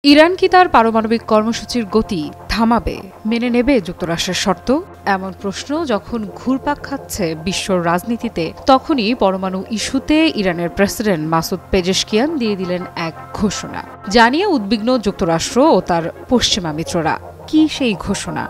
Iran কি তার পারমাণবিক কর্মসূচির গতি থামাবে, মেনে নেবে যুক্তরাষ্ট্রের শর্ত? এমন প্রশ্ন যখন ঘুরপাক খাচ্ছে বিশ্ব রাজনীতিতে, তখনই পরমাণু ইস্যুতে ইরানের প্রেসিডেন্ট মাসুদ পেজেশকিয়ান দিয়ে দিলেন এক ঘোষণা, জানিয়ে উদ্বিগ্ন যুক্তরাষ্ট্র ও তার পশ্চিমা মিত্ররা। কি সেই ঘোষণা?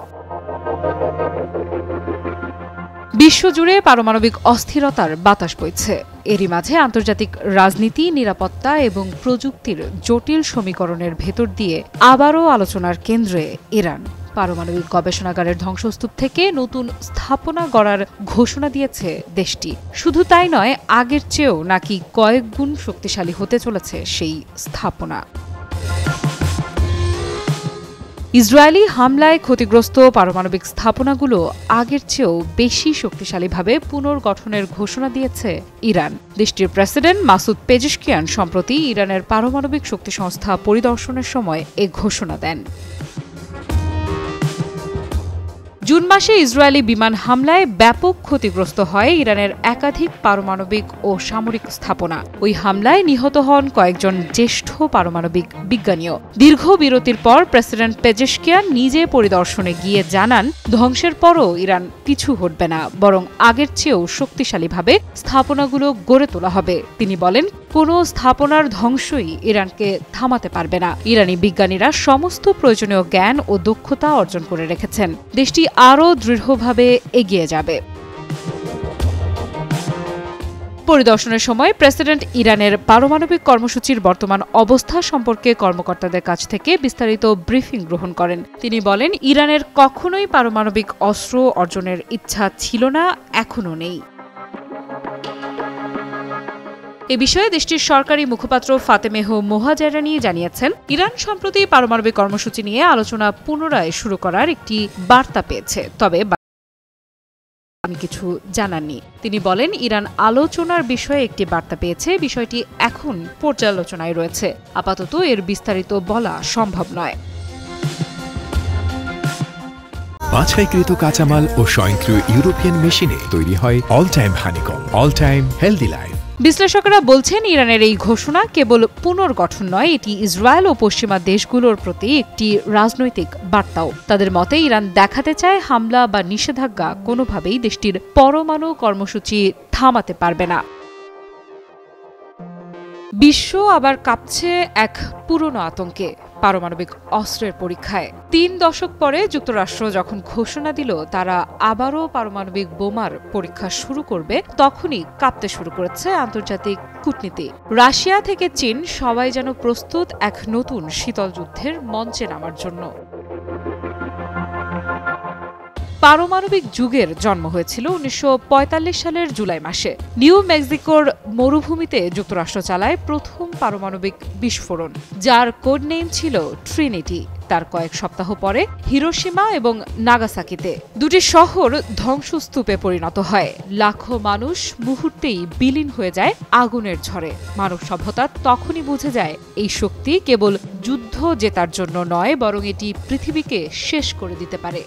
বিশ্বজুড়ে পারমাণবিক অস্থিরতার বাতাস বইছে। এরই মাঝে আন্তর্জাতিক রাজনীতি, নিরাপত্তা এবং প্রযুক্তির জটিল সমীকরণের ভেতর দিয়ে আবারও আলোচনার কেন্দ্রে ইরান। পারমাণবিক গবেষণাগারের ধ্বংসস্তূপ থেকে নতুন স্থাপনা গড়ার ঘোষণা দিয়েছে দেশটি। শুধু তাই নয়, আগের চেয়েও নাকি কয়েক গুণ শক্তিশালী হতে চলেছে সেই স্থাপনা। ইসরায়েলি হামলায় ক্ষতিগ্রস্ত পারমাণবিক স্থাপনাগুলো আগের চেয়েও বেশি শক্তিশালীভাবে পুনর্গঠনের ঘোষণা দিয়েছে ইরান। দেশটির প্রেসিডেন্ট মাসুদ পেজেশকিয়ান সম্প্রতি ইরানের পারমাণবিক শক্তি সংস্থা পরিদর্শনের সময় এ ঘোষণা দেন। জুন মাসে ইসরায়েলি বিমান হামলায় ব্যাপক ক্ষতিগ্রস্ত হয় ইরানের একাধিক পারমাণবিক ও সামরিক স্থাপনা। ওই হামলায় নিহত হন কয়েকজন জ্যেষ্ঠ পারমাণবিক বিজ্ঞানীও। দীর্ঘ বিরতির পর প্রেসিডেন্ট পেজেশকিয়ান নিজে পরিদর্শনে গিয়ে জানান, ধ্বংসের পরও ইরান পিছু হটবে না, বরং আগের চেয়েও শক্তিশালীভাবে স্থাপনাগুলো গড়ে তোলা হবে। তিনি বলেন, কোনো স্থাপনার ধ্বংসই ইরানকে থামাতে পারবে না। ইরানি বিজ্ঞানীরা সমস্ত প্রয়োজনীয় জ্ঞান ও দক্ষতা অর্জন করে রেখেছেন। দেশটি আরও দৃঢ়ভাবে এগিয়ে যাবে। পরিদর্শনের সময় প্রেসিডেন্ট ইরানের পারমাণবিক কর্মসূচির বর্তমান অবস্থা সম্পর্কে কর্মকর্তাদের কাছ থেকে বিস্তারিত ব্রিফিং গ্রহণ করেন। তিনি বলেন, ইরানের কখনোই পারমাণবিক অস্ত্র অর্জনের ইচ্ছা ছিল না, এখনও নেই। এ বিষয়ে দেশটির সরকারি মুখপাত্র ফাতেমেহ মোহাজেরানি জানিয়েছেন, ইরান সম্প্রতি পারমাণবিক কর্মসূচি নিয়ে আলোচনা পুনরায় শুরু করার একটি বার্তা পেয়েছে, তবে কিছু জানাননি। তিনি বলেন, ইরান আলোচনার বিষয়ে একটি বার্তা পেয়েছে, বিষয়টি এখন পর্যালোচনায় রয়েছে। আপাতত এর বিস্তারিত বলা সম্ভব নয়। বাছাইকৃত কাঁচামাল ও স্বয়ংক্রিয় ইউরোপিয়ান মেশিনে তৈরি হয় all time honeycomb, all time healthy life. বিশ্লেষকেরা বলছেন, ইরানের এই ঘোষণা কেবল পুনর্গঠন নয়, এটি ইসরায়েল ও পশ্চিমা দেশগুলোর প্রতি একটি রাজনৈতিক বার্তাও। তাদের মতে ইরান দেখাতে চায়, হামলা বা নিষেধাজ্ঞা কোনোভাবেই দেশটির পরমাণু কর্মসূচি থামাতে পারবে না। বিশ্ব আবার কাঁপছে এক পুরনো আতঙ্কে, পারমাণবিক অস্ত্রের পরীক্ষায়। ৩ দশক পরে যুক্তরাষ্ট্র যখন ঘোষণা দিল তারা আবারও পারমাণবিক বোমার পরীক্ষা শুরু করবে, তখনই কাঁপতে শুরু করেছে আন্তর্জাতিক কূটনীতি। রাশিয়া থেকে চীন, সবাই যেন প্রস্তুত এক নতুন শীতল যুদ্ধের মঞ্চে নামার জন্য। পারমাণবিক যুগের জন্ম হয়েছিল ১৯৪৫ সালের জুলাই মাসে। নিউ মেক্সিকোর মরুভূমিতে যুক্তরাষ্ট্র চালায় প্রথম পারমাণবিক বিস্ফোরণ, যার কোড নেম ছিল ট্রিনিটি। তার কয়েক সপ্তাহ পরে হিরোশিমা এবং নাগাসাকিতে দুটি শহর ধ্বংসস্তূপে পরিণত হয়। লাখো মানুষ মুহূর্তেই বিলীন হয়ে যায় আগুনের ঝড়ে। মানব সভ্যতা তখনই বুঝে যায়, এই শক্তি কেবল যুদ্ধ জেতার জন্য নয়, বরং এটি পৃথিবীকে শেষ করে দিতে পারে।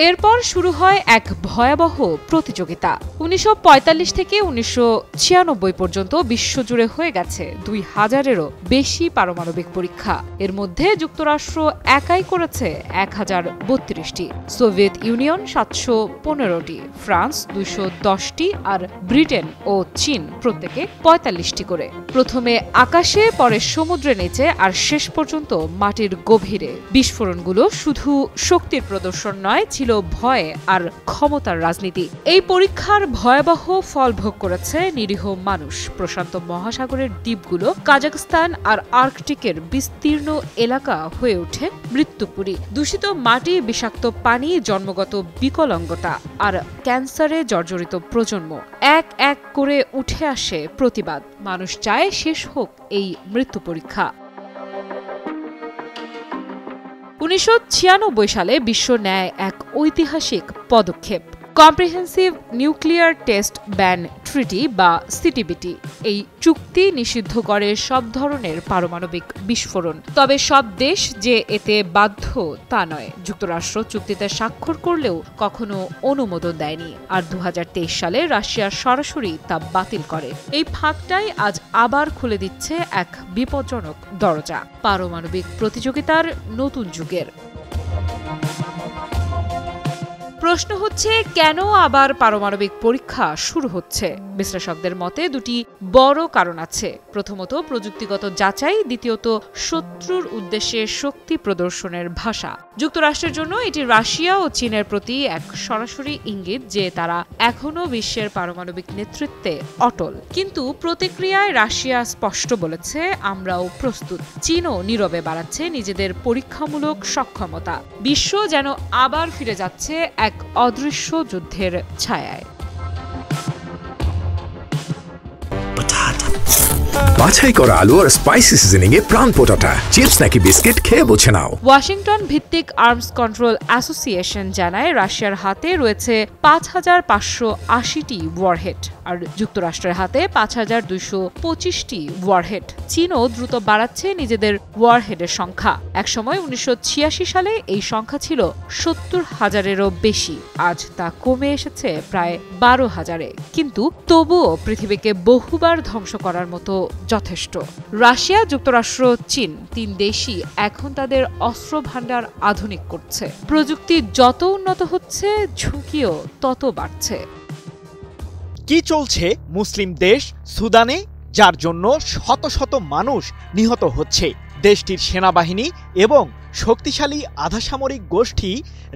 এরপর শুরু হয় এক ভয়াবহ প্রতিযোগিতা। ১৯৪৫ থেকে ১৯৯৬ পর্যন্ত বিশ্বজুড়ে হয়ে গেছে ২০০০-এরও বেশি পারমাণবিক পরীক্ষা। এর মধ্যে যুক্তরাষ্ট্র একাই করেছে ১০৩২টি, সোভিয়েত ইউনিয়ন ৭১৫টি, ফ্রান্স ২১০টি, আর ব্রিটেন ও চীন প্রত্যেকে ৪৫টি করে। প্রথমে আকাশে, পরে সমুদ্রের নিচে, আর শেষ পর্যন্ত মাটির গভীরে। বিস্ফোরণগুলো শুধু শক্তির প্রদর্শন নয়, ছিল ভয় আর ক্ষমতার রাজনীতি। এই পরীক্ষার ভয়াবহ ফল ভোগ করেছে নিরীহ মানুষ। প্রশান্ত মহাসাগরের দ্বীপগুলো, কাজাখস্তান আর আর্কটিকের বিস্তীর্ণ এলাকা হয়ে ওঠে মৃত্যুপুরী। দূষিত মাটি, বিষাক্ত পানি, জন্মগত বিকলাঙ্গতা আর ক্যান্সারে জর্জরিত প্রজন্ম। এক এক করে উঠে আসে প্রতিবাদ। মানুষ চায় শেষ হোক এই মৃত্যু পরীক্ষা। ১৯৯৬ সালে বিশ্ব নেয় এক ঐতিহাসিক পদক্ষেপ। Comprehensive nuclear test ban treaty বা সিটিবিটি এই চুক্তি নিষিদ্ধ করে সব ধরনের পারমাণবিক বিস্ফোরণ। তবে সব দেশ যে এতে বাধ্য তা নয়। যুক্তরাষ্ট্র চুক্তিতে স্বাক্ষর করলেও কখনো অনুমোদন দেয়নি, আর 2023 সালে রাশিয়া সরাসরি তা বাতিল করে। এই ফাঁকটাই আজ আবার খুলে দিচ্ছে এক বিপজ্জনক দরজা, পারমাণবিক প্রতিযোগিতার নতুন যুগের। প্রশ্ন হচ্ছে, কেন আবার পারমাণবিক পরীক্ষা শুরু হচ্ছে? বিশ্লেষকদের মতে দুটি বড় কারণ আছে। প্রথমত প্রযুক্তিগত যাচাই, দ্বিতীয়ত শত্রুর উদ্দেশ্যে শক্তি প্রদর্শনের ভাষা। যুক্তরাষ্ট্রের জন্য এটি রাশিয়া ও চীনের প্রতি এক সরাসরি ইঙ্গিত যে তারা এখনও বিশ্বের পারমাণবিক নেতৃত্বে অটল। কিন্তু প্রতিক্রিয়ায় রাশিয়া স্পষ্ট বলেছে, আমরাও প্রস্তুত। চীনও নীরবে বাড়াচ্ছে নিজেদের পরীক্ষামূলক সক্ষমতা। বিশ্ব যেন আবার ফিরে যাচ্ছে এক অদৃশ্য যুদ্ধের ছায়ায়। বাছাই করা আলু আর স্পাইসি সিজনিং এ প্রাণ পোটাটা চিপস নাকি বিস্কিট খেয়ে বুঝে নাও। ওয়াশিংটন ভিত্তিক আর্মস কন্ট্রোল অ্যাসোসিয়েশন জানায়, রাশিয়ার হাতে রয়েছে 5,580টি ওয়ারহেড, আর যুক্তরাষ্ট্রের হাতে 5,225টি ওয়ারহেড। চীনও দ্রুত বাড়াচ্ছে নিজেদের ওয়ারহেডের সংখ্যা। একসময় 1986 সালে এই সংখ্যা ছিল 70,000-এরও বেশি। আজ তা কমে এসেছে প্রায় 12,000-এ। কিন্তু তবুও পৃথিবীকে বহুবার ধ্বংস করার মতো যথেষ্ট। রাশিয়া, যুক্তরাষ্ট্র, চীন তিন দেশই এখন তাদের অস্ত্র ভান্ডার আধুনিক করছে। প্রযুক্তি যত উন্নত হচ্ছে, ঝুঁকিও তত বাড়ছে। কি চলছে মুসলিম দেশ সুদানে, যার জন্য শত শত মানুষ নিহত হচ্ছে? দেশটির সেনাবাহিনী এবং শক্তিশালী আধাসামরিক গোষ্ঠী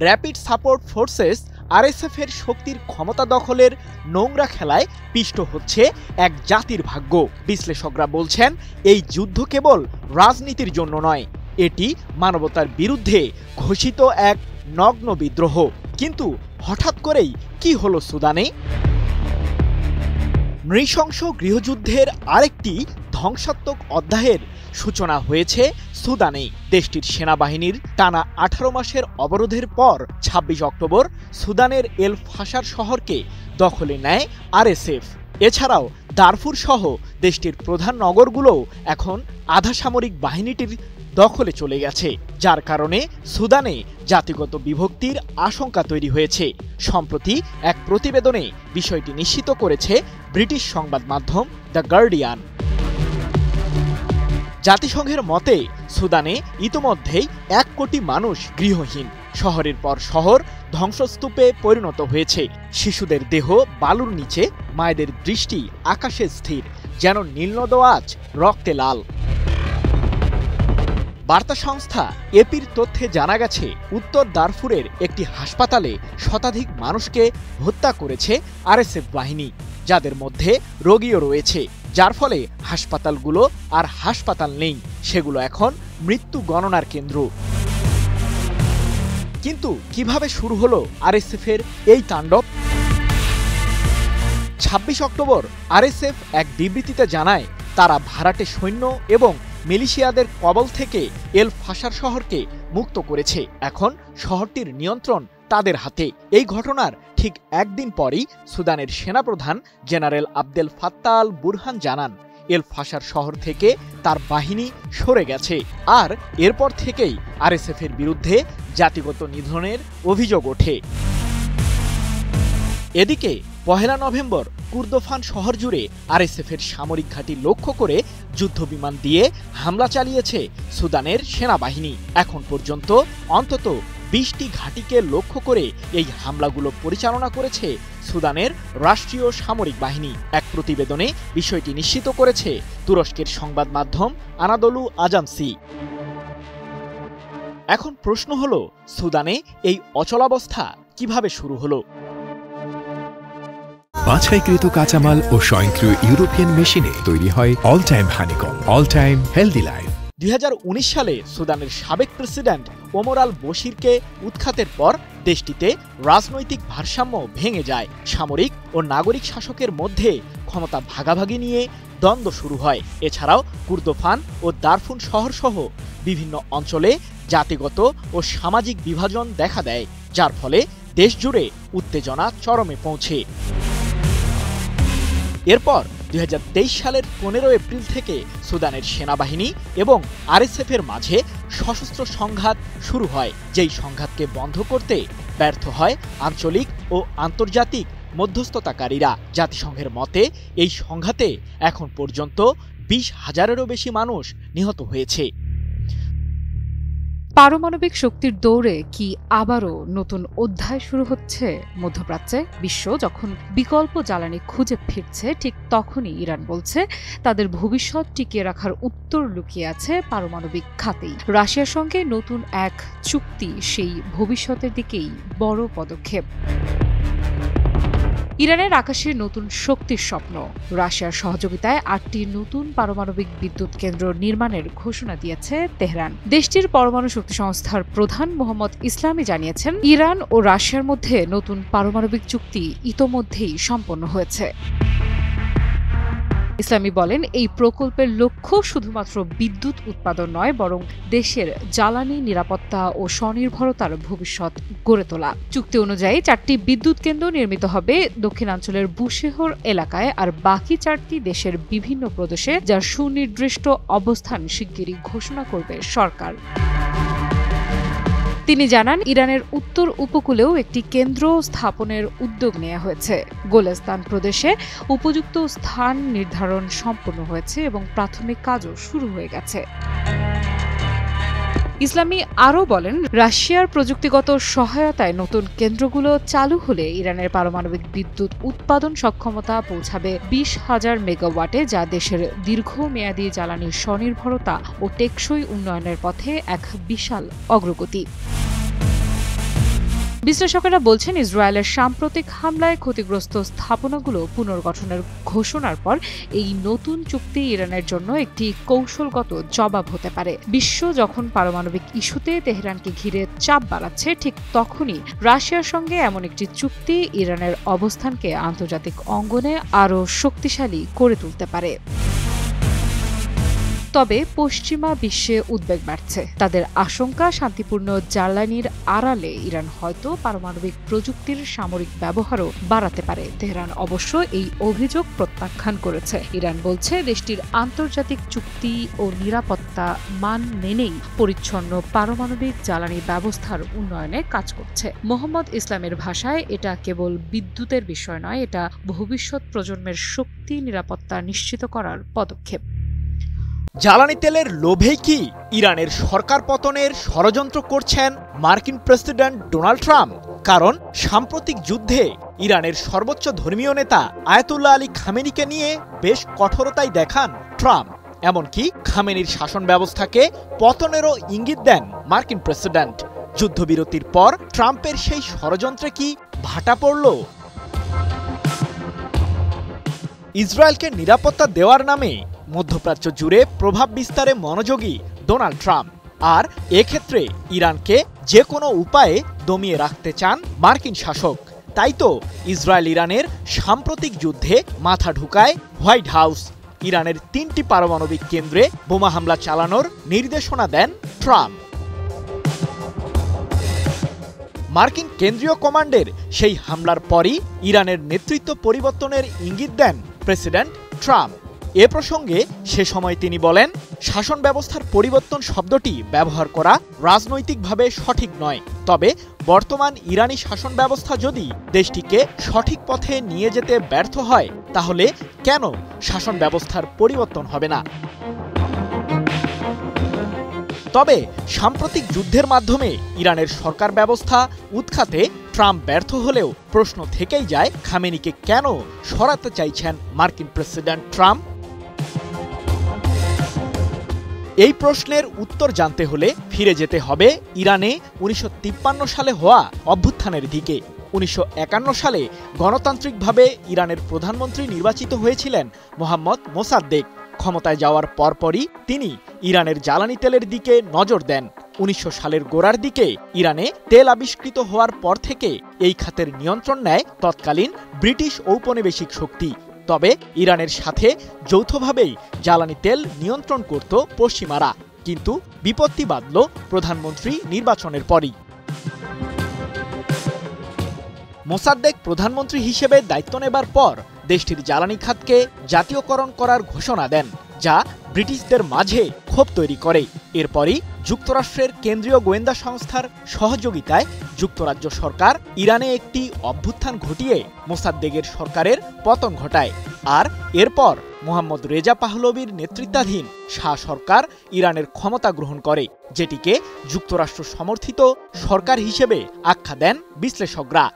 র্যাপিড সাপোর্ট ফোর্সেস আরএসএফ এর শক্তির ক্ষমতা দখলের নোংরা খেলায় পিষ্ট হচ্ছে এক জাতির ভাগ্য। বিশ্লেষকরা বলছেন, এই যুদ্ধ কেবল রাজনীতির জন্য নয়, এটি মানবতার বিরুদ্ধে ঘোষিত এক নগ্ন বিদ্রোহ। কিন্তু হঠাৎ করেই কি হলো সুদানে? নৃশংস গৃহযুদ্ধের আরেকটি ধ্বংসাত্মক অধ্যায়ের সূচনা হয়েছে সুদানে। দেশটির সেনাবাহিনীর টানা 18 মাসের অবরোধের পর 26 অক্টোবর সুদানের এল ফাশার শহরকে দখলে নেয় আরএসএফ। এছাড়াও দারফুর সহ দেশটির প্রধান নগরগুলোও এখন আধাসামরিক বাহিনীটির দখলে চলে গেছে, যার কারণে সুদানে জাতিগত বিভক্তির আশঙ্কা তৈরি হয়েছে। সম্প্রতি এক প্রতিবেদনে বিষয়টি নিশ্চিত করেছে ব্রিটিশ সংবাদ মাধ্যম দ্য গার্ডিয়ান। জাতিসংঘের মতে সুদানে ইতোমধ্যেই 1 কোটি মানুষ গৃহহীন। শহরের পর শহর ধ্বংসস্তূপে পরিণত হয়েছে। শিশুদের দেহ বালুর নিচে, মায়েদের দৃষ্টি আকাশে স্থির, যেন নীলনদ আজ রক্তে লাল। বার্তা সংস্থা এপির তথ্যে জানা গেছে, উত্তর দারফুরের একটি হাসপাতালে শতাধিক মানুষকে হত্যা করেছে আরএসএফ বাহিনী, যাদের মধ্যে রোগীও রয়েছে, যার ফলে হাসপাতালগুলো আর হাসপাতাল নেই, সেগুলো এখন মৃত্যু গণনার কেন্দ্র। কিন্তু কিভাবে শুরু হলো আরএসএফ এর এই তাণ্ডব? 26 অক্টোবর আরএসএফ এক বিবৃতিতে জানায়, তারা ভাড়াটে সৈন্য এবং মিলিশিয়াদের কবল থেকে এল ফাশার শহরকে মুক্ত করেছে। এখন শহরটির নিয়ন্ত্রণ তাদের হাতে। এই ঘটনার ঠিক একদিন পরই সুদানের সেনাপ্রধান general Abdel Fattah al Burhan জানান, এল ফাশার শহর থেকে তার বাহিনী সরে গেছে, আর এরপর থেকেই আরএসএফ এর বিরুদ্ধে জাতিগত নিধনের অভিযোগ ওঠে। এদিকে 1 নভেম্বর কুর্দোফান শহর জুড়ে আরএসএফ এর সামরিক ঘাঁটি লক্ষ্য করে যুদ্ধবিমান দিয়ে হামলা চালিয়েছে সুদানের সেনাবাহিনী। এখন পর্যন্ত অন্তত 20টি ঘাঁটিকে লক্ষ্য করে এই হামলাগুলো পরিচালনা করেছে সুদানের রাষ্ট্রীয় সামরিক বাহিনী। এক প্রতিবেদনে বিষয়টি নিশ্চিত করেছে তুরস্কের সংবাদ মাধ্যম আনাদলু আজান্সি। এখন প্রশ্ন হলো, সুদানে এই অচলাবস্থা কিভাবে শুরু হলো? বাছাইকৃত কাঁচামাল ও স্বয়ংক্রিয় ইউরোপিয়ান মেশিনে তৈরি হয় all time honeycomb, all time healthy life. 2019 সালে সুদানের সাবেক প্রেসিডেন্ট ওমর আল বশিরকে উৎখাতের পর দেশটিতে রাজনৈতিক ভারসাম্য ভেঙে যায়। সামরিক ও নাগরিক শাসকের মধ্যে ক্ষমতা ভাগাভাগি নিয়ে দ্বন্দ্ব শুরু হয়। এছাড়াও কুর্দোফান ও দারফুর শহরসহ বিভিন্ন অঞ্চলে জাতিগত ও সামাজিক বিভাজন দেখা দেয়, যার ফলে দেশ জুড়ে উত্তেজনা চরমে পৌঁছে। এরপর 2023 সালের 15 এপ্রিল থেকে সুদানের সেনাবাহিনী এবং আরএসএফ এর মাঝে সশস্ত্র সংঘাত শুরু হয়, যেই সংঘাতকে বন্ধ করতে ব্যর্থ হয় আঞ্চলিক ও আন্তর্জাতিক মধ্যস্থতাকারীরা। জাতিসংঘের মতে এই সংঘাতে এখন পর্যন্ত 20,000-এরও বেশি মানুষ নিহত হয়েছে। পারমাণবিক শক্তির দৌড়ে কি আবারও নতুন অধ্যায় শুরু হচ্ছে মধ্যপ্রাচ্যে? বিশ্ব যখন বিকল্প জ্বালানি খুঁজে ফিরছে, ঠিক তখনই ইরান বলছে তাদের ভবিষ্যৎ টিকিয়ে রাখার উত্তর লুকিয়ে আছে পারমাণবিক খাতেই। রাশিয়ার সঙ্গে নতুন এক চুক্তি সেই ভবিষ্যতের দিকেই বড় পদক্ষেপ। ইরানের আকাশে নতুন শক্তির স্বপ্ন। রাশিয়ার সহযোগিতায় 8টি নতুন পারমাণবিক বিদ্যুৎ কেন্দ্র নির্মাণের ঘোষণা দিয়েছে তেহরান। দেশটির পরমাণু শক্তি সংস্থার প্রধান মোহাম্মদ ইসলামি জানিয়েছেন, ইরান ও রাশিয়ার মধ্যে নতুন পারমাণবিক চুক্তি ইতোমধ্যেই সম্পন্ন হয়েছে। ইসলামি বলেন, এই প্রকল্পের লক্ষ্য শুধুমাত্র বিদ্যুৎ উৎপাদন নয়, বরং দেশের জ্বালানি নিরাপত্তা ও স্বনির্ভরতার ভবিষ্যৎ গড়ে তোলা। চুক্তি অনুযায়ী 4টি বিদ্যুৎ কেন্দ্র নির্মিত হবে দক্ষিণাঞ্চলের বুশেহর এলাকায়, আর বাকি 4টি দেশের বিভিন্ন প্রদেশে, যার সুনির্দিষ্ট অবস্থান শিগগিরই ঘোষণা করবে সরকার। তিনি জানান, ইরানের উত্তর উপকূলেও একটি কেন্দ্র স্থাপনের উদ্যোগ নেওয়া হয়েছে। গোলেস্তান প্রদেশে উপযুক্ত স্থান নির্ধারণ সম্পন্ন হয়েছে এবং প্রাথমিক কাজও শুরু হয়ে গেছে। ইসলামি আরও বলেন, রাশিয়ার প্রযুক্তিগত সহায়তায় নতুন কেন্দ্রগুলো চালু হলে ইরানের পারমাণবিক বিদ্যুৎ উৎপাদন সক্ষমতা পৌঁছাবে 20,000 মেগাওয়াটে, যা দেশের দীর্ঘমেয়াদী জ্বালানি স্বনির্ভরতা ও টেকসই উন্নয়নের পথে এক বিশাল অগ্রগতি। বিশ্লেষকেরা বলছেন, ইসরায়েলের সাম্প্রতিক হামলায় ক্ষতিগ্রস্ত স্থাপনাগুলো পুনর্গঠনের ঘোষণার পর এই নতুন চুক্তি ইরানের জন্য একটি কৌশলগত জবাব হতে পারে। বিশ্ব যখন পারমাণবিক ইস্যুতে তেহরানকে ঘিরে চাপ বাড়াচ্ছে, ঠিক তখনই রাশিয়ার সঙ্গে এমন একটি চুক্তি ইরানের অবস্থানকে আন্তর্জাতিক অঙ্গনে আরও শক্তিশালী করে তুলতে পারে। তবে পশ্চিমা বিশ্বে উদ্বেগ বাড়ছে। তাদের আশঙ্কা, শান্তিপূর্ণ জ্বালানির আড়ালে ইরান হয়তো পারমাণবিক প্রযুক্তির সামরিক ব্যবহারও বাড়াতে পারে। তেহরান অবশ্য এই অভিযোগ প্রত্যাখ্যান করেছে। ইরান বলছে, দেশটির আন্তর্জাতিক চুক্তি ও নিরাপত্তা মান মেনেই পরিচ্ছন্ন পারমাণবিক জ্বালানি ব্যবস্থার উন্নয়নে কাজ করছে। মোহাম্মদ ইসলামের ভাষায়, এটা কেবল বিদ্যুতের বিষয় নয়, এটা ভবিষ্যৎ প্রজন্মের শক্তি নিরাপত্তা নিশ্চিত করার পদক্ষেপ। জ্বালানি তেলের লোভেই কি ইরানের সরকার পতনের ষড়যন্ত্র করছেন মার্কিন প্রেসিডেন্ট ডোনাল্ড ট্রাম্প? কারণ সাম্প্রতিক যুদ্ধে ইরানের সর্বোচ্চ ধর্মীয় নেতা আয়াতুল্লাহ আলী খামেনিকে নিয়ে বেশ কঠোরতাই দেখান ট্রাম্প। এমনকি খামেনির শাসন ব্যবস্থাকে পতনেরও ইঙ্গিত দেন মার্কিন প্রেসিডেন্ট। যুদ্ধবিরতির পর ট্রাম্পের সেই ষড়যন্ত্রে কি ভাটা পড়ল? ইসরায়েলকে নিরাপত্তা দেওয়ার নামে মধ্যপ্রাচ্য জুড়ে প্রভাব বিস্তারে মনোযোগী ডোনাল্ড ট্রাম্প, আর এক্ষেত্রে ইরানকে যে কোনো উপায়ে দমিয়ে রাখতে চান মার্কিন শাসক। তাই তো ইসরায়েল ইরানের সাম্প্রতিক যুদ্ধে মাথা ঢুকায় হোয়াইট হাউস। ইরানের 3টি পারমাণবিক কেন্দ্রে বোমা হামলা চালানোর নির্দেশনা দেন ট্রাম্প। মার্কিন কেন্দ্রীয় কমান্ডের সেই হামলার পরই ইরানের নেতৃত্ব পরিবর্তনের ইঙ্গিত দেন প্রেসিডেন্ট ট্রাম্প। এ প্রসঙ্গে সে সময় তিনি বলেন, শাসন ব্যবস্থার পরিবর্তন শব্দটি ব্যবহার করা রাজনৈতিকভাবে সঠিক নয়, তবে বর্তমান ইরানি শাসন ব্যবস্থা যদি দেশটিকে সঠিক পথে নিয়ে যেতে ব্যর্থ হয়, তাহলে কেন শাসন ব্যবস্থার পরিবর্তন হবে না? তবে সাম্প্রতিক যুদ্ধের মাধ্যমে ইরানের সরকার ব্যবস্থা উৎখাতে ট্রাম্প ব্যর্থ হলেও প্রশ্ন থেকেই যায়, খামেনিকে কেন সরাতে চাইছেন মার্কিন প্রেসিডেন্ট ট্রাম্প? এই প্রশ্নের উত্তর জানতে হলে ফিরে যেতে হবে ইরানে 1953 সালে হওয়া অভ্যুত্থানের দিকে। 1951 সালে গণতান্ত্রিকভাবে ইরানের প্রধানমন্ত্রী নির্বাচিত হয়েছিলেন মোহাম্মদ মোসাদ্দেক। ক্ষমতায় যাওয়ার পরপরই তিনি ইরানের জ্বালানি তেলের দিকে নজর দেন। 1900 সালের গোড়ার দিকে ইরানে তেল আবিষ্কৃত হওয়ার পর থেকে এই খাতের নিয়ন্ত্রণ নেয় তৎকালীন ব্রিটিশ ঔপনিবেশিক শক্তি। তবে ইরানের সাথে যৌথভাবেই জ্বালানি তেল নিয়ন্ত্রণ করত পশ্চিমারা, কিন্তু বিপত্তি বাধল প্রধানমন্ত্রী নির্বাচনের পরই। মোসাদ্দেক প্রধানমন্ত্রী হিসেবে দায়িত্ব নেবার পর দেশটির জ্বালানি খাতকে জাতীয়করণ করার ঘোষণা দেন, যা ব্রিটিশদের মাঝে ক্ষোভ তৈরি করে। এরপরই যুক্তরাষ্ট্রের কেন্দ্রীয় গোয়েন্দা সংস্থার সহযোগিতায় যুক্তরাজ্য সরকার ইরানে একটি অভ্যুত্থান ঘটিয়ে মোসাদ্দেকের সরকারের পতন ঘটায়। আর এরপর মোহাম্মদ রেজা পাহলভির নেতৃত্বাধীন শাহ সরকার ইরানের ক্ষমতা গ্রহণ করে, যেটিকে যুক্তরাষ্ট্র সমর্থিত সরকার হিসেবে আখ্যা দেন বিশ্লেষকরা।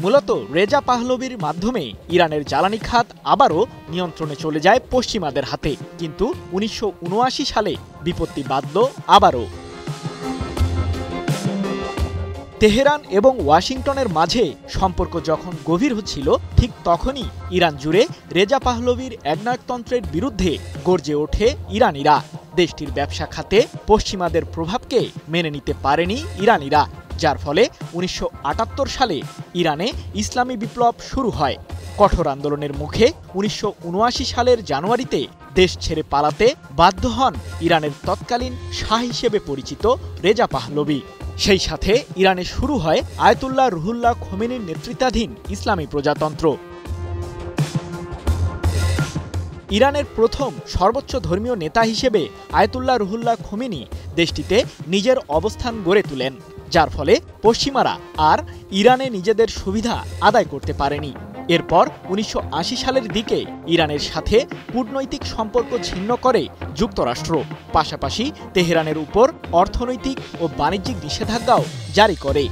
মূলত রেজা পাহলভির মাধ্যমে ইরানের জ্বালানি খাত আবারও নিয়ন্ত্রণে চলে যায় পশ্চিমাদের হাতে, কিন্তু ১৯৭৯ সালে বিপত্তি বাধল আবারও। তেহরান এবং ওয়াশিংটনের মাঝে সম্পর্ক যখন গভীর হচ্ছিল, ঠিক তখনই ইরান জুড়ে রেজা পাহলভির একনায়কতন্ত্রের বিরুদ্ধে গর্জে ওঠে ইরানিরা। দেশটির ব্যবসা খাতে পশ্চিমাদের প্রভাবকে মেনে নিতে পারেনি ইরানিরা, যার ফলে ১৯৭৮ সালে ইরানে ইসলামী বিপ্লব শুরু হয়। কঠোর আন্দোলনের মুখে ১৯৭৯ সালের জানুয়ারিতে দেশ ছেড়ে পালাতে বাধ্য হন ইরানের তৎকালীন শাহ হিসেবে পরিচিত রেজা পাহলভি। সেই সাথে ইরানে শুরু হয় আয়াতুল্লাহ রুহুল্লাহ খোমেনির নেতৃত্বাধীন ইসলামী প্রজাতন্ত্র। ইরানের প্রথম সর্বোচ্চ ধর্মীয় নেতা হিসেবে আয়াতুল্লাহ রুহুল্লাহ খোমেনি দেশটিতে নিজের অবস্থান গড়ে তোলেন, যার ফলে পশ্চিমারা আর ইরানে নিজেদের সুবিধা আদায় করতে পারেনি। এরপর ১৯৮০ সালের দিকে ইরানের সাথে কূটনৈতিক সম্পর্ক ছিন্ন করে যুক্তরাষ্ট্র, পাশাপাশি তেহরানের উপর অর্থনৈতিক ও বাণিজ্যিক নিষেধাজ্ঞাও জারি করে।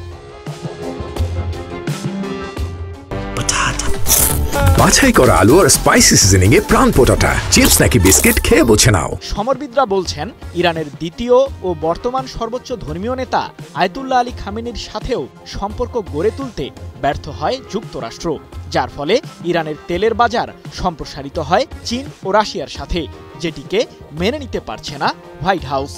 বাছাই করা আলু আর স্পাইসি সিজনিং এ প্রাণ পোটাটা চিপস নাকি বিস্কিট খেয়ে বুঝে নাও। সমরবিদরা বলছেন, ইরানের দ্বিতীয় ও বর্তমান সর্বোচ্চ ধর্মীয় নেতা আয়াতুল্লাহ আলী খামেনির সাথেও সম্পর্ক গড়ে তুলতে ব্যর্থ হয় যুক্তরাষ্ট্র, যার ফলে ইরানের তেলের বাজার সম্প্রসারিত হয় চীন ও রাশিয়ার সাথে, যেটিকে মেনে নিতে পারছে না হোয়াইট হাউস।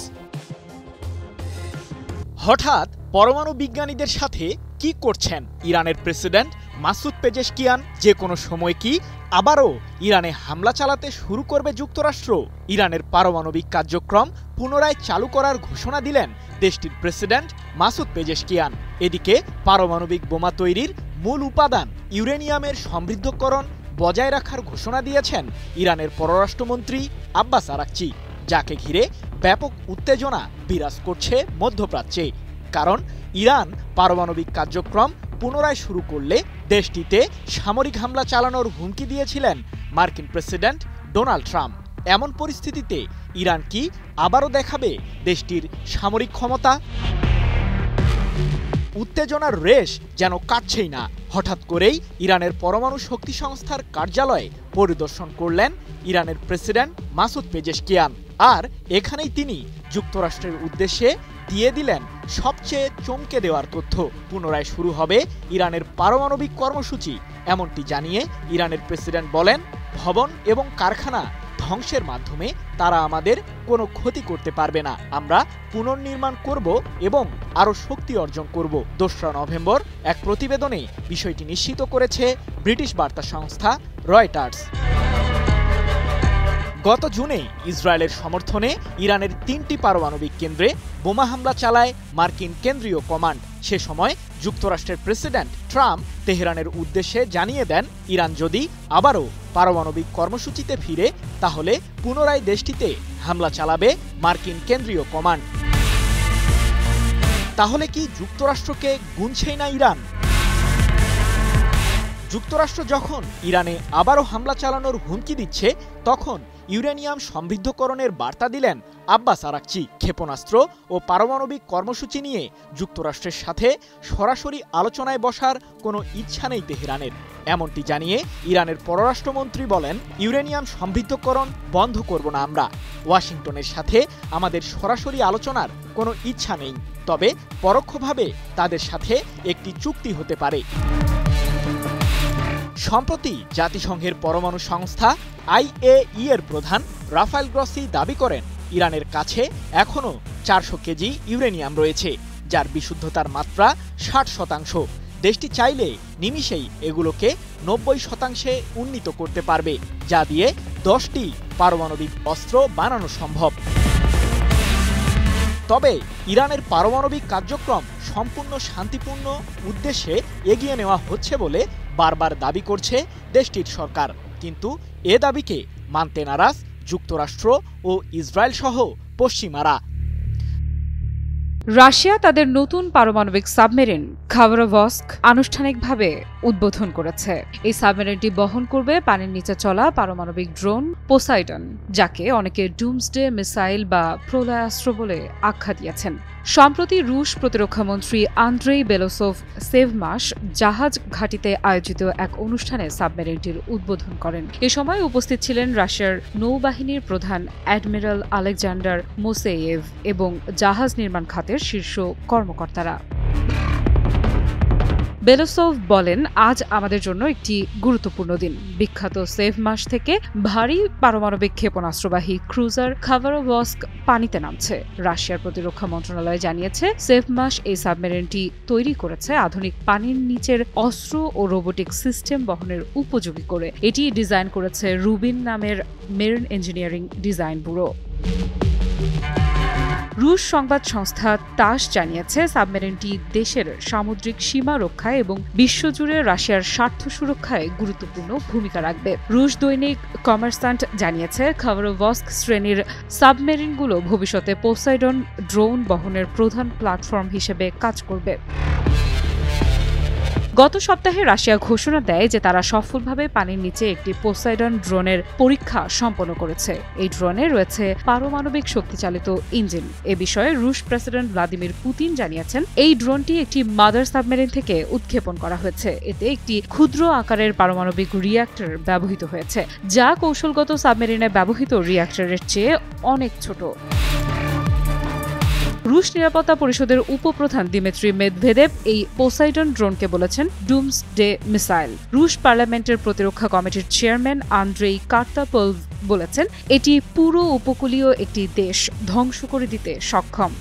হঠাৎ পরমাণু বিজ্ঞানীদের সাথে কি করছেন ইরানের প্রেসিডেন্ট মাসুদ পেজেশকিয়ান? যে কোনো সময় কি আবারও ইরানে হামলা চালাতে শুরু করবে যুক্তরাষ্ট্র? ইরানের পারমাণবিক কার্যক্রম পুনরায় চালু করার ঘোষণা দিলেন দেশটির প্রেসিডেন্ট মাসুদ পেজেশকিয়ান। এদিকে পারমাণবিক বোমা তৈরির মূল উপাদান ইউরেনিয়ামের সমৃদ্ধকরণ বজায় রাখার ঘোষণা দিয়েছেন ইরানের পররাষ্ট্রমন্ত্রী আব্বাস আরাকচি, যাকে ঘিরে ব্যাপক উত্তেজনা বিরাজ করছে মধ্যপ্রাচ্যে। কারণ ইরান পারমাণবিক কার্যক্রম পুনরায় শুরু করলে দেশটিতে সামরিক হামলা চালানোর হুমকি দিয়েছিলেন মার্কিন প্রেসিডেন্ট ডোনাল্ড ট্রাম্প। এমন পরিস্থিতিতে ইরান কি আবারও দেখাবে দেশটির সামরিক ক্ষমতা? উত্তেজনার রেশ যেন কাটছেই না। হঠাৎ করেই ইরানের পরমাণু শক্তি সংস্থার কার্যালয়ে পরিদর্শন করলেন ইরানের প্রেসিডেন্ট মাসুদ পেজেশকিয়ান। আর এখানেই তিনি যুক্তরাষ্ট্রের উদ্দেশ্যে দিয়ে দিলেন সবচেয়ে চমকে দেওয়ার তথ্য। পুনরায় শুরু হবে ইরানের পারমাণবিক কর্মসূচি, এমনটি জানিয়ে ইরানের প্রেসিডেন্ট বলেন, ভবন এবং কারখানা ধ্বংসের মাধ্যমে তারা আমাদের কোনো ক্ষতি করতে পারবে না। আমরা পুনর্নির্মাণ করব এবং আরও শক্তি অর্জন করব। ২রা নভেম্বর এক প্রতিবেদনে বিষয়টি নিশ্চিত করেছে ব্রিটিশ বার্তা সংস্থা রয়টার্স। গত জুনে ইসরায়েলের সমর্থনে ইরানের ৩টি পারমাণবিক কেন্দ্রে বোমা হামলা চালায় মার্কিন কেন্দ্রীয় কমান্ড। সে সময় যুক্তরাষ্ট্রের প্রেসিডেন্ট ট্রাম্প তেহরানের উদ্দেশ্যে জানিয়ে দেন, ইরান যদি আবারও পারমাণবিক কর্মসূচিতে ফিরে, তাহলে পুনরায় দেশটিতে হামলা চালাবে মার্কিন কেন্দ্রীয় কমান্ড। তাহলে কি যুক্তরাষ্ট্রকে গুনছেই না ইরান? যুক্তরাষ্ট্র যখন ইরানে আবারও হামলা চালানোর হুমকি দিচ্ছে, তখন ইউরেনিয়াম সমৃদ্ধকরণের বার্তা দিলেন আব্বাস আরাকচি। ক্ষেপণাস্ত্র ও পারমাণবিক কর্মসূচি নিয়ে যুক্তরাষ্ট্রের সাথে সরাসরি আলোচনায় বসার কোনো ইচ্ছা নেই তেহরানের, এমনটি জানিয়ে ইরানের পররাষ্ট্রমন্ত্রী বলেন, ইউরেনিয়াম সমৃদ্ধকরণ বন্ধ করব না আমরা। ওয়াশিংটনের সাথে আমাদের সরাসরি আলোচনার কোনো ইচ্ছা নেই, তবে পরোক্ষভাবে তাদের সাথে একটি চুক্তি হতে পারে। সম্প্রতি জাতিসংঘের পরমাণু সংস্থা IAEA এর প্রধান রাফায়েল গ্রসি দাবি করেন, ইরানের কাছে এখনও ৪০০ কেজি ইউরেনিয়াম রয়েছে, যার বিশুদ্ধতার মাত্রা ৬০%। দেশটি চাইলে নিমিষেই এগুলোকে ৯০% উন্নীত করতে পারবে, যা দিয়ে ১০টি পারমাণবিক অস্ত্র বানানো সম্ভব। তবে ইরানের পারমাণবিক কার্যক্রম সম্পূর্ণ শান্তিপূর্ণ উদ্দেশ্যে এগিয়ে নেওয়া হচ্ছে বলে বারবার দাবি করছে দেশটির সরকার, কিন্তু এ দাবিকে মানতে নারাজ যুক্তরাষ্ট্র ও ইসরায়েল সহ পশ্চিমারা। রাশিয়া তাদের নতুন পারমাণবিক সাবমেরিন খাবারভস্ক আনুষ্ঠানিকভাবে উদ্বোধন করেছে। এই সাবমেরিনটি বহন করবে পানির নিচে চলা পারমাণবিক ড্রোন পোসাইডন, যাকে অনেকে ডুমসডে মিসাইল বা প্রলয়াস্ত্র বলে আখ্যা দিয়েছেন। সম্প্রতি রুশ প্রতিরক্ষামন্ত্রী আন্দ্রেই বেলোসভ সেভমাস জাহাজ ঘাঁটিতে আয়োজিত এক অনুষ্ঠানে সাবমেরিনটির উদ্বোধন করেন। এ সময় উপস্থিত ছিলেন রাশিয়ার নৌবাহিনীর প্রধান অ্যাডমিরাল আলেকজান্ডার মোসেয়েভ এবং জাহাজ নির্মাণ খাতের শীর্ষ কর্মকর্তারা। বেলোসভ বলেন, আজ আমাদের জন্য একটি গুরুত্বপূর্ণ দিন। বিখ্যাত সেভমাস থেকে ভারী পারমাণবিক ক্ষেপণাস্ত্রবাহী ক্রুজার খাবারভস্ক পানিতে নামছে। রাশিয়ার প্রতিরক্ষা মন্ত্রণালয় জানিয়েছে, সেভমাস এই সাবমেরিনটি তৈরি করেছে আধুনিক পানির নিচের অস্ত্র ও রোবোটিক সিস্টেম বহনের উপযোগী করে। এটি ডিজাইন করেছে রুবিন নামের মেরিন ইঞ্জিনিয়ারিং ডিজাইন ব্যুরো। রুশ সংবাদ সংস্থা তাস জানিয়েছে, সাবমেরিনটি দেশের সামুদ্রিক সীমা রক্ষায় এবং বিশ্বজুড়ে রাশিয়ার স্বার্থ সুরক্ষায় গুরুত্বপূর্ণ ভূমিকা রাখবে। রুশ দৈনিক কমার্সান্ট জানিয়েছে, খাবারভস্ক শ্রেণীর সাবমেরিনগুলো ভবিষ্যতে পোসাইডন ড্রোন বহনের প্রধান প্ল্যাটফর্ম হিসেবে কাজ করবে। গত সপ্তাহে রাশিয়া ঘোষণা দেয় যে তারা সফলভাবে পানির নিচে একটি পোসাইডন ড্রোনের পরীক্ষা সম্পন্ন করেছে। এই ড্রোনে রয়েছে পারমাণবিক শক্তিচালিত ইঞ্জিন। এ বিষয়ে রুশ প্রেসিডেন্ট ভ্লাদিমির পুতিন জানিয়েছেন, এই ড্রোনটি একটি মাদার সাবমেরিন থেকে উৎক্ষেপণ করা হয়েছে। এতে একটি ক্ষুদ্র আকারের পারমাণবিক রিয়্যাক্টর ব্যবহৃত হয়েছে, যা কৌশলগত সাবমেরিনে ব্যবহৃত রিয়্যাক্টরের চেয়ে অনেক ছোট। রুশ নিরাপত্তা পরিষদের উপপ্রধান দিমিত্রি মেদভেদেভ এই পোসাইডন ড্রোনকে বলেছেন ডুমসডে মিসাইল। রুশ পার্লামেন্টের প্রতিরক্ষা কমিটির চেয়ারম্যান আন্দ্রেই কার্তাপোভ বলেছেন, এটি পুরো উপকূলীয় একটি দেশ ধ্বংস করে দিতে সক্ষম।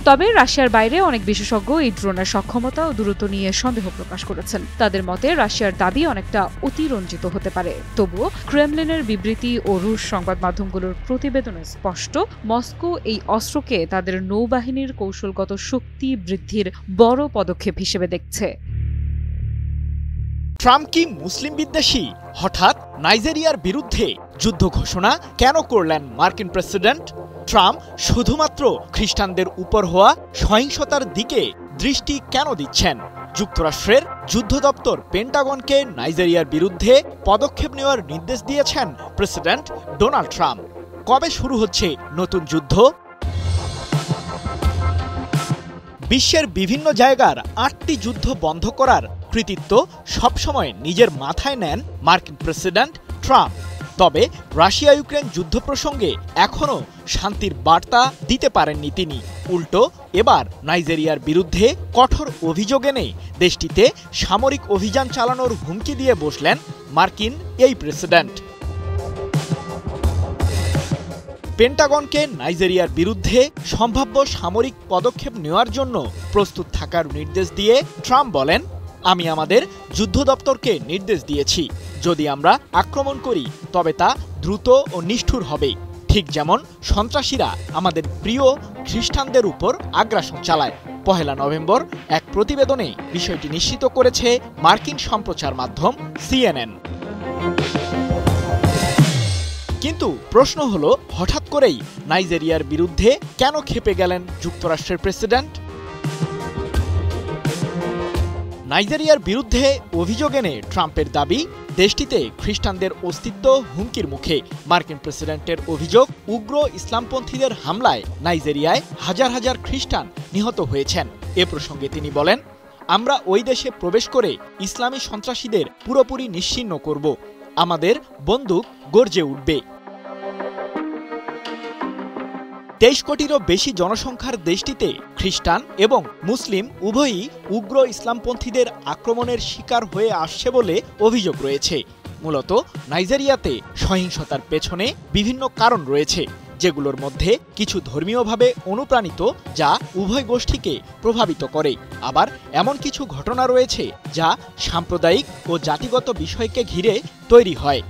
তবে রাশিয়ার বাইরে অনেক বিশেষজ্ঞ এই ড্রোনের সক্ষমতা ও দূরত্ব নিয়ে সন্দেহ প্রকাশ করেছেন। তাদের মতে রাশিয়ার দাবি অনেকটা অতিরঞ্জিত হতে পারে। তবুও ক্রেমলিনের বিবৃতি ও রুশ সংবাদ মাধ্যমগুলোর প্রতিবেদনে স্পষ্ট, মস্কো এই অস্ত্রকে তাদের নৌবাহিনীর কৌশলগত শক্তি বৃদ্ধির বড় পদক্ষেপ হিসেবে দেখছে। ট্রাম্প কি মুসলিম বিদ্বেষী? হঠাৎ নাইজেরিয়ার বিরুদ্ধে যুদ্ধ ঘোষণা কেন করলেন মার্কিন প্রেসিডেন্ট? ট্রাম্প শুধুমাত্র খ্রিস্টানদের উপর হওয়া সহিংসতার দিকে দৃষ্টি কেন দিচ্ছেন? যুক্তরাষ্ট্রের যুদ্ধ দপ্তর পেন্টাগনকে নাইজেরিয়ার বিরুদ্ধে পদক্ষেপ নেওয়ার নির্দেশ দিয়েছেন প্রেসিডেন্ট ডোনাল্ড ট্রাম্প। কবে শুরু হচ্ছে নতুন যুদ্ধ? বিশ্বের বিভিন্ন জায়গার ৮টি যুদ্ধ বন্ধ করার কৃতিত্ব সবসময় নিজের মাথায় নেন মার্কিন প্রেসিডেন্ট ট্রাম্প। তবে রাশিয়া ইউক্রেন যুদ্ধ প্রসঙ্গে এখনও শান্তির বার্তা দিতে পারেননি তিনি। উল্টো এবার নাইজেরিয়ার বিরুদ্ধে কঠোর অভিযোগ এনে দেশটিতে সামরিক অভিযান চালানোর হুমকি দিয়ে বসলেন মার্কিন এই প্রেসিডেন্ট। পেন্টাগনকে নাইজেরিয়ার বিরুদ্ধে সম্ভাব্য সামরিক পদক্ষেপ নেওয়ার জন্য প্রস্তুত থাকার নির্দেশ দিয়ে ট্রাম্প বলেন, আমি আমাদের যুদ্ধ দপ্তরকে নির্দেশ দিয়েছি, যদি আমরা আক্রমণ করি তবে তা দ্রুত ও নিষ্ঠুর হবে, ঠিক যেমন সন্ত্রাসীরা আমাদের প্রিয় খ্রিস্টানদের উপর আগ্রাসন চালায়। ১ নভেম্বর এক প্রতিবেদনে বিষয়টি নিশ্চিত করেছে মার্কিন সম্প্রচার মাধ্যম CNN। কিন্তু প্রশ্ন হলো, হঠাৎ করেই নাইজেরিয়ার বিরুদ্ধে কেন ক্ষেপে গেলেন যুক্তরাষ্ট্রের প্রেসিডেন্ট? নাইজেরিয়ার বিরুদ্ধে অভিযোগ এনে ট্রাম্পের দাবি, দেশটিতে খ্রিস্টানদের অস্তিত্ব হুমকির মুখে। মার্কিন প্রেসিডেন্টের অভিযোগ, উগ্র ইসলামপন্থীদের হামলায় নাইজেরিয়ায় হাজার হাজার খ্রিস্টান নিহত হয়েছেন। এ প্রসঙ্গে তিনি বলেন, আমরা ওই দেশে প্রবেশ করে ইসলামী সন্ত্রাসীদের পুরোপুরি নিশ্চিহ্ন করব, আমাদের বন্দুক গর্জে উঠবে। ২৩ কোটিরও বেশি জনসংখ্যার দেশটিতে খ্রিস্টান এবং মুসলিম উভয়ই উগ্র ইসলামপন্থীদের আক্রমণের শিকার হয়ে আসছে বলে অভিযোগ রয়েছে। মূলত নাইজেরিয়াতে সহিংসতার পেছনে বিভিন্ন কারণ রয়েছে, যেগুলোর মধ্যে কিছু ধর্মীয়ভাবে অনুপ্রাণিত যা উভয় গোষ্ঠীকে প্রভাবিত করে। আবার এমন কিছু ঘটনা রয়েছে যা সাম্প্রদায়িক ও জাতিগত বিষয়কে ঘিরে তৈরি হয়।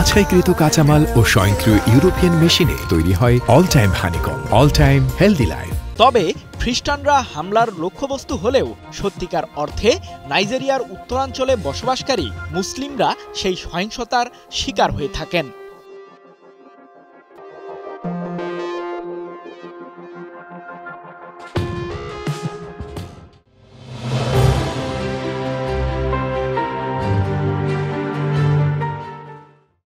বাছাইকৃত কাঁচামাল ও স্বয়ংক্রিয় ইউরোপিয়ান মেশিনে তৈরি হয় all time honeycomb, all time healthy life. তবে খ্রিস্টানরা হামলার লক্ষ্যবস্তু হলেও সত্যিকার অর্থে নাইজেরিয়ার উত্তরাঞ্চলে বসবাসকারী মুসলিমরা সেই সহিংসতার শিকার হয়ে থাকেন।